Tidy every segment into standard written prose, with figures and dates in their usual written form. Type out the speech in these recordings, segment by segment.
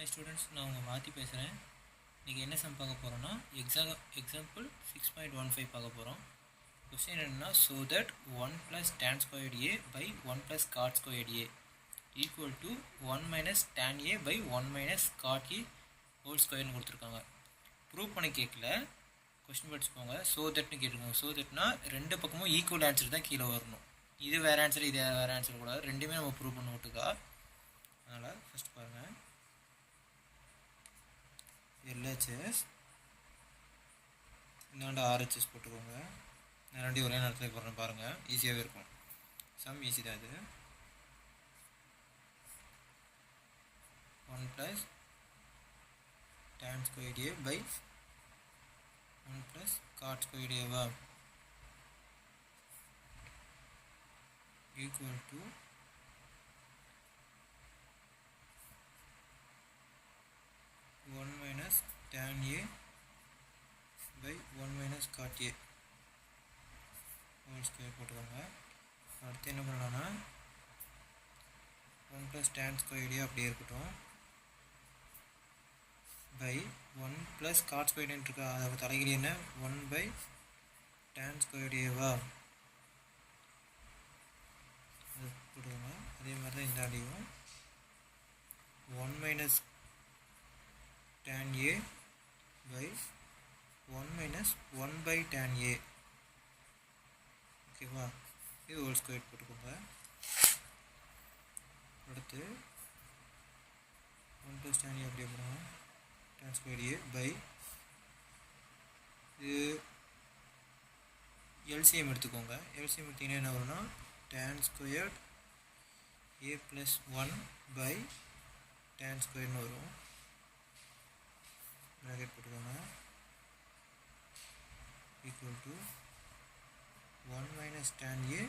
Hi students, நான் உங்கள் மாற்றி பேசுகிறேன். இன்றைக்கி என்ன சம் பார்க்க போகிறோன்னா எக்ஸாம்பிள் 6.15 பார்க்க போகிறோம். கொஸ்டின் என்னென்னா, so that 1 + tan squared a by 1 + cot squared a equal to 1 - tan a by 1 - cot a whole ஸ்கொயர்னு கொடுத்துருக்காங்க. ப்ரூவ் பண்ணி கேட்கல, கொஸ்டின் படிச்சுக்கோங்க. ஸோ தட்னு கேட்டுக்கோங்க. ஸோ தட்னா ரெண்டு பக்கமும் ஈக்குவல் ஆன்சர் தான் கீழே வரணும். இது வேறு ஆன்சர், இது வேறு ஆன்சர் கூடாது. ரெண்டுமே நம்ம ப்ரூவ் பண்ண விட்டுக்கா. அதனால் ஃபஸ்ட் பாருங்கள், LHS இந்தாண்ட RHS போட்டுக்கோங்க. நான் ரெண்டையும் ஒரே நேரத்தில் போடுறேன் பாருங்கள், ஈஸியாகவே இருக்கும். சம் ஈஸி தான் இது. 1 + tan squared a by 1 + cot squared a வா equal to 1 - tan a by 1 - cot a whole square போட்டுக்கோங்க. அடுத்து என்ன பண்ணலான்னா 1 + tan squared a அப்படியே இருக்கட்டும் by 1 + cot squared a இருக்கா, அதுக்கு தலைகீழி என்ன 1 / tan squared a வா அது போட்டுக்கோங்க. அதே மாதிரி தான் இந்த அடியும் 1 - tan a by 1 - 1/tan a, ஓகேவா? இது ஹோல் ஸ்கொயர் போட்டுக்கோங்க. அடுத்து 1 + tan a அப்படியே போடுங்க. tan squared a by இது LCM எடுத்துக்கோங்க. LCM எடுத்திங்கன்னா என்ன வரும்னா tan squared a + 1 by tan squaredனு வரும். ப்ராக்கெட் போட்டுக்கோங்க. equal to 1 - tan a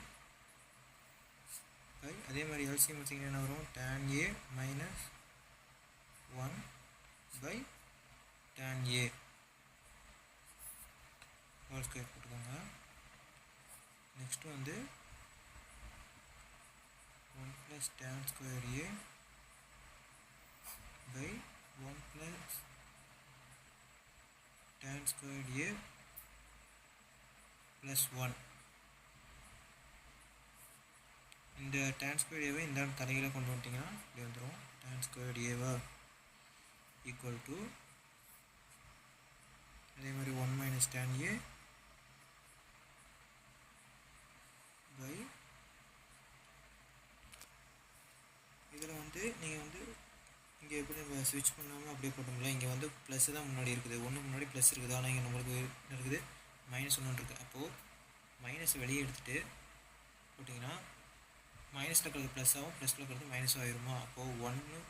by அதே மாதிரி LCM எடுத்திங்கன்னா என்ன வரும் tan a - 1 by tan a whole square போட்டுக்கோங்க. நெக்ஸ்ட்டு வந்து 1 + tan squared a by 1 + tan squared a plus 1. இந்த tan squared a இந்த தலைகளை கொண்டு வந்துட்டிங்கன்னா இப்படி வந்துடும். tan squared a equal to அதே மாதிரி 1 - tan a by இதில் வந்து நீங்கள் வந்து இங்கே எப்படி நம்ம ஸ்விட்ச் பண்ணாமல் அப்படியே போட்டோம்ல, இங்கே வந்து ப்ளஸ் தான் முன்னாடி இருக்குது, ஒன்று முன்னாடி ப்ளஸ் இருக்குது. ஆனால் இங்கே நம்மளுக்கு என்ன இருக்குது -1 இருக்குது. அப்போது மைனஸ் வெளியே எடுத்துகிட்டு போட்டிங்கன்னா மைனஸில் இருக்கிறது ப்ளஸ் ஆகும், ப்ளஸில் இருக்கிறது மைனஸ் ஆகிருமா. அப்போது ஒன்று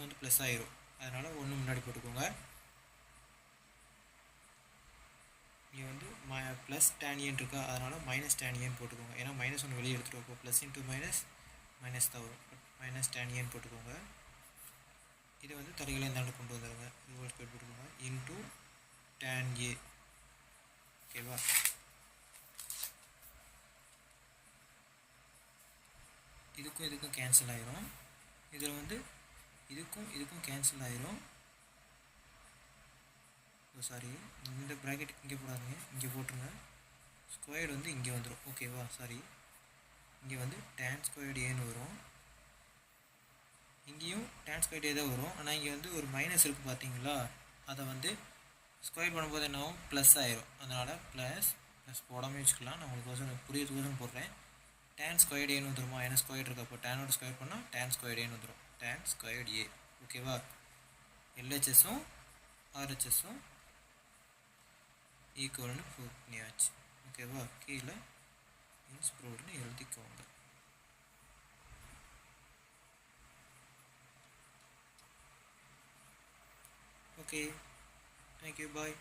வந்து ப்ளஸ் ஆகிரும். அதனால் 1 முன்னாடி போட்டுக்கோங்க. இங்கே வந்து ப்ளஸ் tan a இருக்கா, அதனால் -tan a போட்டுக்கோங்க. ஏன்னா -1 வெளியே எடுத்துகிட்டு அப்போ ப்ளஸ் இன்ட்டு மைனஸ் தான் வரும். -tan a போட்டுக்கோங்க. இதை வந்து தலைகளை இந்தாண்டு கொண்டு வந்துடுங்க. இது ஹோல் ஸ்கொயர் போட்டுக்கோங்க. இன்ட்டு tan a, ஓகேவா? இதுக்கும் கேன்சல் ஆயிரும். இதில் வந்து இதுக்கும் கேன்சல் ஆயிரும். சாரி, இந்த ப்ராக்கெட் இங்கே போடாதீங்க, இங்கே போட்டுருங்க. ஸ்கொயர்டு வந்து இங்கே வந்துடும், ஓகேவா? சாரி, இங்கே வந்து tan squared a வரும். இங்கேயும் tan squared a தான் வரும். ஆனால் இங்கே வந்து ஒரு மைனஸ் இருக்குது பார்த்தீங்களா, அதை வந்து ஸ்கொயர் பண்ணும்போது என்ன ஆகும், ப்ளஸ் ஆயிரும். அதனால் ப்ளஸ் போடாமல் வச்சுக்கலாம். நான் உங்களுக்கு புரியறதுக்கோசரம் போடுறேன். tan squared a வந்துருமா, ஏன்னா ஸ்கொயர் இருக்குது. அப்போ tan ஸ்கொயர் பண்ணால் tan squared a வந்துடும். tan squared a, ஓகேவா? LHSம் RHSம் ஈக்குவல்னு ப்ரூவ் பண்ணியாச்சு, ஓகேவா? கீழே இன்ஸ் ப்ரூவ்டுன்னு எழுதிக்கோங்க. ஓகே, தேங்க்யூ, பாய்.